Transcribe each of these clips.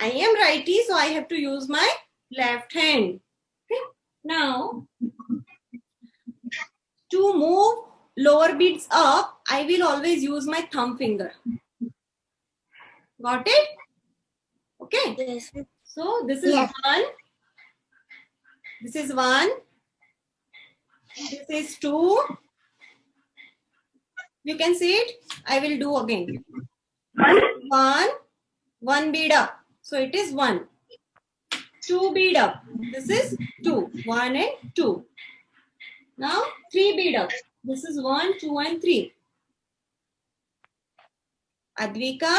I am righty, so I have to use my left hand. Okay. Now, to move lower beads up, I will always use my thumb finger. Got it? Okay. Yes. So this is Yes. 1. This is 1. This is 2. You can see it. I will do again. 1 bead up. So it is 1. 2 bead up. This is 2. 1 and 2. Now 3 bead up. This is 1, 2 and 3. Advika?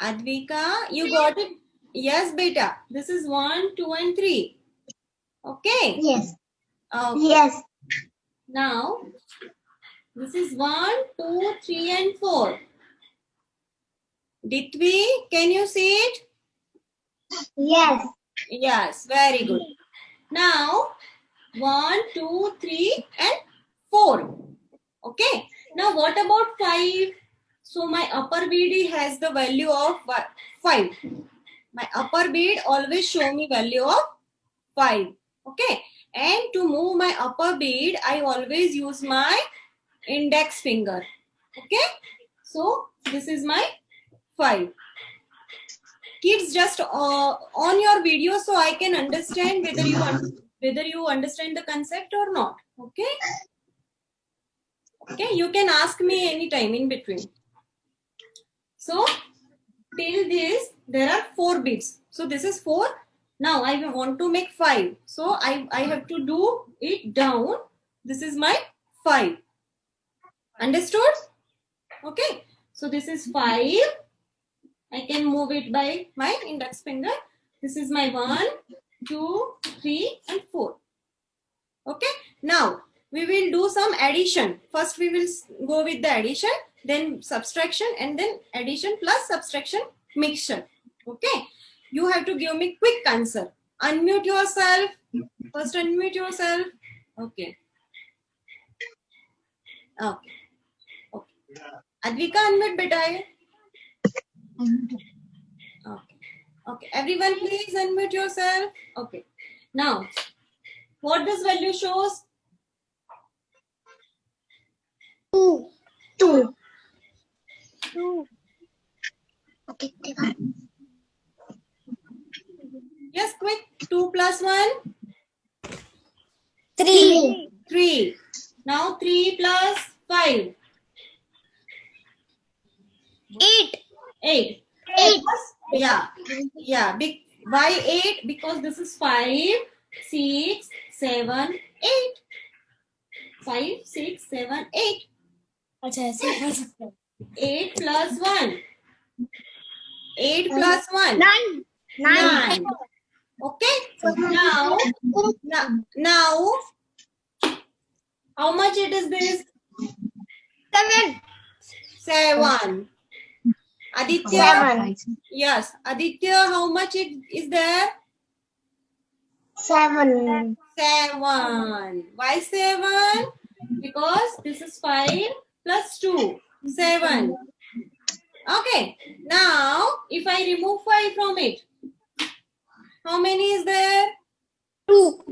Advika, you got it? Yes, beta. This is 1, 2 and 3. Okay? Yes. Okay. Yes. Now, this is 1, 2, 3 and 4. Ditvi, can you see it? Yes. Yes, very good. Now, 1, 2, 3 and 4. Okay. Now, what about 5? So, my upper bead has the value of 5. My upper bead always show me value of 5. Okay. And to move my upper bead, I always use my index finger. Okay. So, this is my 5. Kids, just on your video so I can understand whether you understand the concept or not. Okay. Okay. You can ask me anytime in between. So, till this, there are 4 beads. So, this is 4. Now, I want to make 5. So, I have to do it down. This is my 5. Understood? Okay. So, this is 5. I can move it by my index finger. This is my 1, 2, 3 and 4. Okay. Now, we will do some addition. First, we will go with the addition, then subtraction, and then addition plus subtraction mixture. Okay. You have to give me quick answer. Unmute yourself. First, unmute yourself. Okay. Okay. Okay. Advika, unmute beta. Okay. Okay. Everyone, please unmute yourself. Okay. Now, what this value shows? 2. 2. 2. Okay. Yes, quick. 2 plus 1? 3. 3. Now 3 plus 5? 8. 8. 8. Yeah. Yeah. Why 8? Because this is 5, 6, 7, 8. 5, 6, 7, 8. 8 plus 1. 8 plus 1. 9. 9. Okay. Now, how much it is this? 7. 7. Aditya? 7. Yes. Aditya, how much it is there? 7. 7. Why 7? Because this is 5 plus 2. 7. Okay. Now, if I remove 5 from it, how many is there? 2.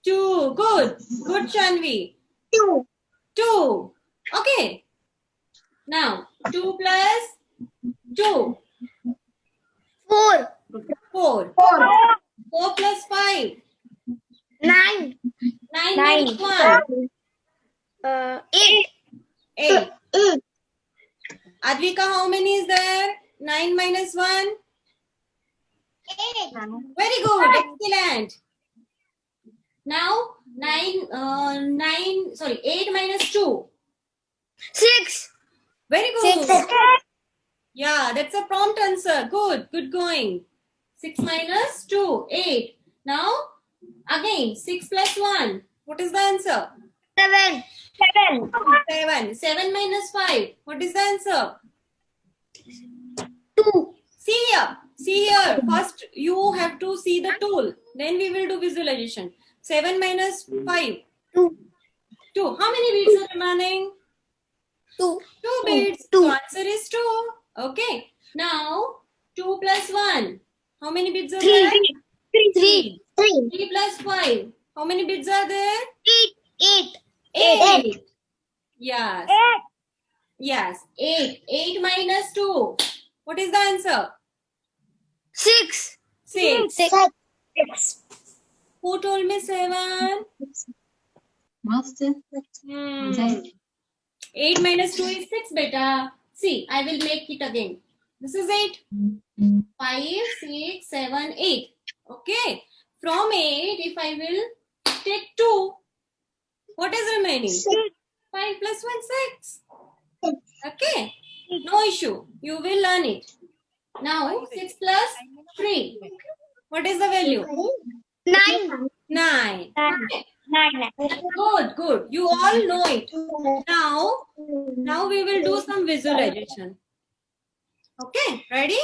2. Good. Good, Shanvi. 2. 2. Okay. Now, 2 plus 2. 4. 4. 4. 4 plus 5. 9. 9 minus 1. 8. 8. 8. Advika, how many is there? 9 minus 1. 8. Very good. Excellent. Now, 8 minus 2. 6. Very good. 6. Yeah, that's a prompt answer. Good. Good going. 6 minus 2. 8. Now, again, 6 plus 1. What is the answer? 7. 7. 7. 7 minus 5. What is the answer? 2. See here. See here. First, you have to see the tool. Then we will do visualization. 7 minus 5. 2. 2. How many beads are remaining? 2. 2 beads. Two. So answer is 2. Okay. Now 2 plus 1. How many bits are 3. there? 3. 3 plus 5. How many bits are there? 8. 8. Yes. Yes. 8. 8 minus 2. What is the answer? 6. 6. 6. Who told me 7? Master. 8 minus 2 is 6, beta. See, I will make it again. This is 8. 5, 6, 7, 8. Okay. From 8, if I will take 2, what is remaining? 5 plus 1, 6. Okay. No issue. You will learn it. Now, 6 plus 3. What is the value? 9. 9. 9. Okay. Good, good. You all know it. Now we will do some visualization. Okay. Ready?